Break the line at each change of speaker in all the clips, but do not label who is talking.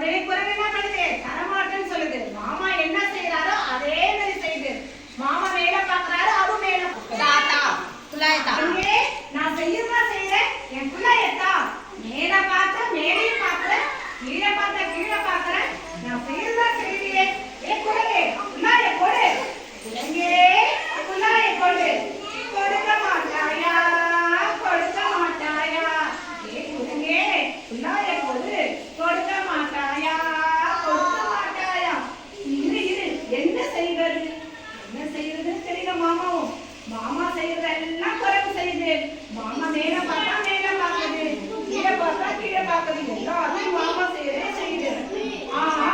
உடனே குரங்கு என்ன பண்ணுது? தரமாட்டேன்னு சொல்லுது. மாமா என்ன செய்யறாரோ அதே மாதிரி செய்யுது. மாமா மேல பாக்குறாரு, அவ மேல
தாத்தா குள்ளாயத்தா
நான் செய்யறதா செய்யறேன். என் குள்ளாயத்தா மேல பார்த்தா மேலையும் பாக்குறேன், கீழே பார்த்தா கீழே பாக்குறேன். நான் செய்யறதா செய்யறேன். ஏ குரங்கே குள்ளாய கொடு, குரங்கே குள்ளாய கொடு. கொடுக்க மாட்டாயா, கொடுக்க மாட்டாயா? ஏ குரங்கே குள்ளாய கொடு, கொடுக்க மாட்டாயா, கொடுக்க மாட்டாயா? இரு இரு, என்ன செய்வது? என்ன செய்யறதுன்னு தெரியல மாமாவும். மாமா செய்யறதெல்லாம் குரங்கு செய்யுது. மாமா மேல பார்த்தா மேல பாக்குது, கீழே பார்த்தா கீழே பாக்குது. எல்லாத்தையும் மாமா செய்யறதே செய்யுது. ஆஹா,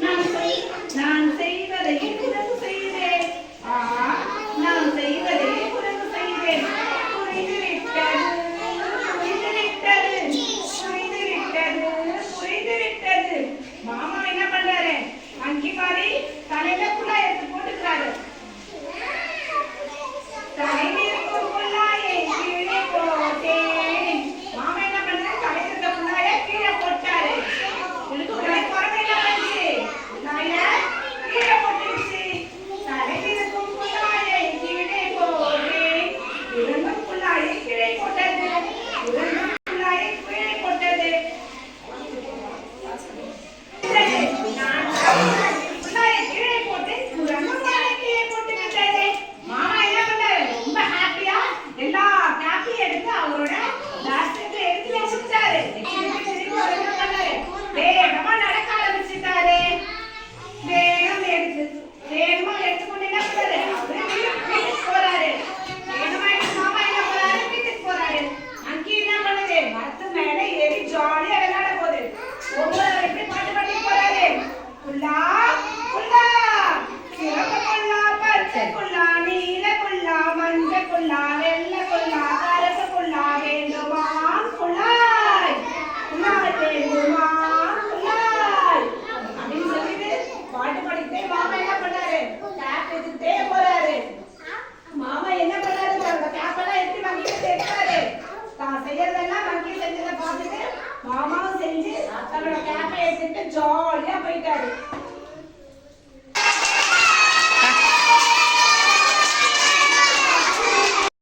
நான் செய்வதை குரங்கு செய்கிறேன். ஆஹா, நான் செய்வதை குரங்கு செய்கிறேன். புரிந்து விட்டது, புரிந்து விட்டது, புரிந்து விட்டது, புரிந்து விட்டது. மாமா என்ன பண்றாரு? அங்கி மாதிரி தலையில குள்ளாய் எடுத்து போட்டுக்கிறாரு. தலையிலிருக்கும் குள்ளாயை கீழே போட்டேன். மாமா என்ன பண்றாரு? தலையில இருக்க குள்ளாயை கீழே போட்டாரு. உடனே குரங்கு என்ன பண்ணுச்சு? குள்ளாய கீழே போட்டுருச்சு. தலையிலிருக்கும் குள்ளாயை கீழே போட்டேன். குரங்கும் குள்ளாயை கீழே போட்டது. குரங்கும் குள்ளாயை கீழே போட்டது. குள்ளாயை கீழே போட்டு குரங்கும் குள்ளாயை கீழே போட்டு விட்டது. மாமா என்ன பண்ணாரு? ரொம்ப ஹாப்பியா எல்லா காப்பியும் எடுத்து அவரோட பேஸ்கெட்ல எடுத்து வச்சுட்டாரு. திருப்பி அவர் என்ன பண்ணாரு? வேகமா நடக்க ஆரம்பிச்சுட்டாரு. வேகமா எடுத்துக்கொண்டு என்ன பண்ணாரு? அவரு வீட்டுக்கு போறாரு. வேகமா மாமா என்ன போறாரு? வீட்டுக்கு போறாரு. அங்கே என்ன பண்ணுது? மரத்து மேல ஏறி ஜாலியா விளையாட போகுது. ஒவ்வொரு எப்படி பாட்டு பாடி போறாரு? குள்ளா குள்ளா, சிவப்பு குள்ளா, பச்சை குள்ளா, நீல குள்ளா, மஞ்சள் குள்ளா, வெள்ளை குள்ளா, கருப்பு குள்ளா வேண்டுமா குள்ளாய், குள்ளாய் வேண்டுமா குள்ளாய் அப்படின்னு சொல்லிட்டு பாட்டு பாடிட்டே மாமா என்ன பண்ணாரு? கேப் எடுத்துட்டே போறாரு. மாமா என்ன பண்ணாரு? தன்னோட கேப் எல்லாம் எடுத்து வங்கிட்டு சேர்த்தாரு. தான் செய்யறதெல்லாம் வங்கி செஞ்சதை பார்த்துட்டு மாமாவும் செஞ்சு தன்னோட கேப்பை எடுத்துட்டு ஜாலியா போயிட்டாரு.